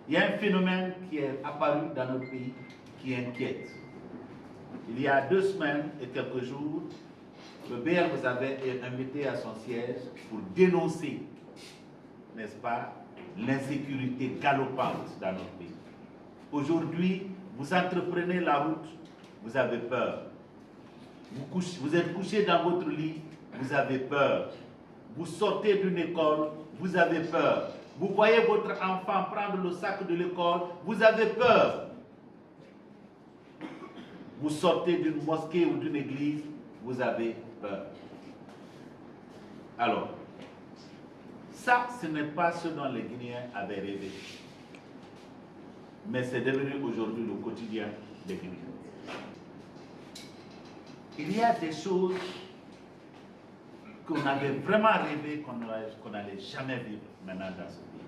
Il y a un phénomène qui est apparu dans notre pays qui inquiète. Il y a 2 semaines et quelques jours, le BR vous avait invité à son siège pour dénoncer, n'est-ce pas, l'insécurité galopante dans notre pays. Aujourd'hui, vous entreprenez la route, vous avez peur. Vous êtes couché dans votre lit, vous avez peur. Vous sortez d'une école, vous avez peur. Vous voyez votre enfant prendre le sac de l'école, vous avez peur. Vous sortez d'une mosquée ou d'une église, vous avez peur. Alors, ça, ce n'est pas ce dont les Guinéens avaient rêvé. Mais c'est devenu aujourd'hui le quotidien des Guinéens. Il y a des choses qu'on avait vraiment rêvé qu'on n'allait jamais vivre maintenant dans ce pays.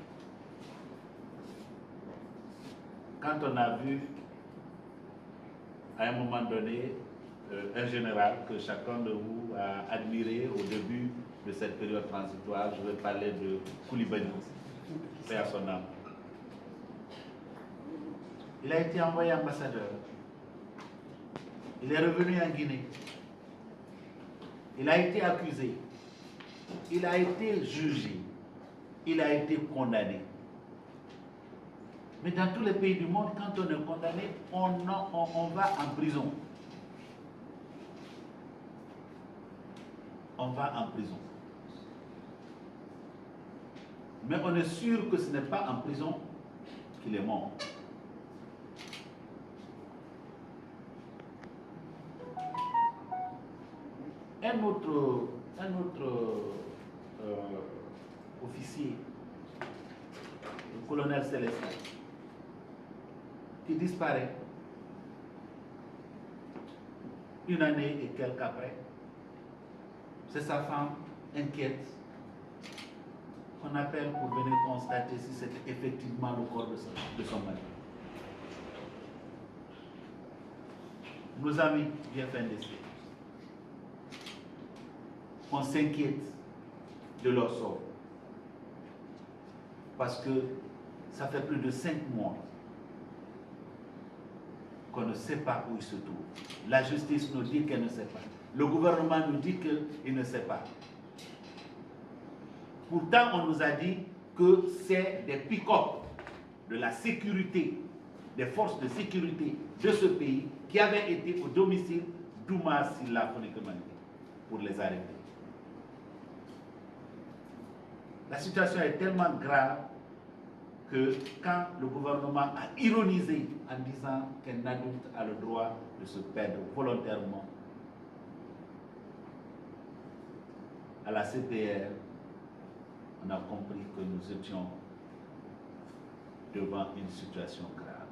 Quand on a vu, à un moment donné, un général que chacun de vous a admiré au début de cette période transitoire, je vais parler de Koulibaly, paix à son âme. Il a été envoyé ambassadeur. Il est revenu en Guinée. Il a été accusé. Il a été jugé. Il a été condamné. Mais dans tous les pays du monde, quand on est condamné, on va en prison. On va en prison. Mais on est sûr que ce n'est pas en prison qu'il est mort. Un autre officier, le colonel Célestin, qui disparaît 1 année et quelques après, c'est sa femme inquiète qu'on appelle pour venir constater si c'était effectivement le corps de son mari. Nos amis viennent faire des essai. On s'inquiète de leur sort. Parce que ça fait plus de 5 mois qu'on ne sait pas où ils se trouvent. La justice nous dit qu'elle ne sait pas. Le gouvernement nous dit qu'il ne sait pas. Pourtant, on nous a dit que c'est des pick-up de la sécurité, des forces de sécurité de ce pays qui avaient été au domicile d'Oumar Silla pour les arrêter. La situation est tellement grave que quand le gouvernement a ironisé en disant qu'un adulte a le droit de se perdre volontairement, à la CPR, on a compris que nous étions devant une situation grave.